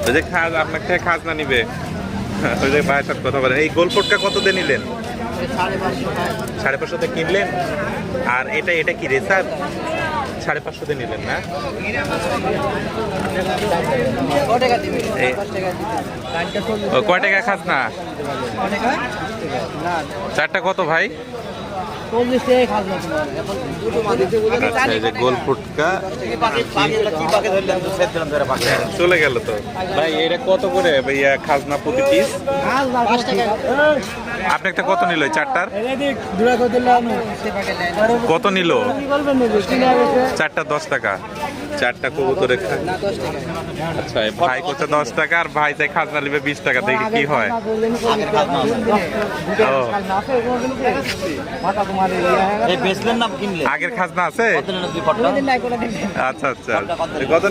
ওই যে আপনার থেকে খাজনা নিবে, ওই যে ভাইয়ের সাথে কথা বলেন। এই গোল ফোটকা কত দিয়ে নিলেন? 550 কিনলেন। আর এটা এটা কি রেসার? 550 দিয়ে নিলেন না? কয় টাকা খাজনা? চারটা কত ভাই? আচ্ছা, এই যে গোল ফুটকা চলে গেল তো ভাই। এটা কত করে ভাইয়া খাজনা প্রতি পিস? আপনি একটা কত নিল চারটার? কত নিল? চারটা 10 টাকা। চারটা কবুতরে। আচ্ছা, ভাই করছে 10 টাকা আর ভাই তাই খাজনা নিবে 20 টাকা। দেখি কি হয়। আগের খাজনা আছে? আচ্ছা আচ্ছা, কত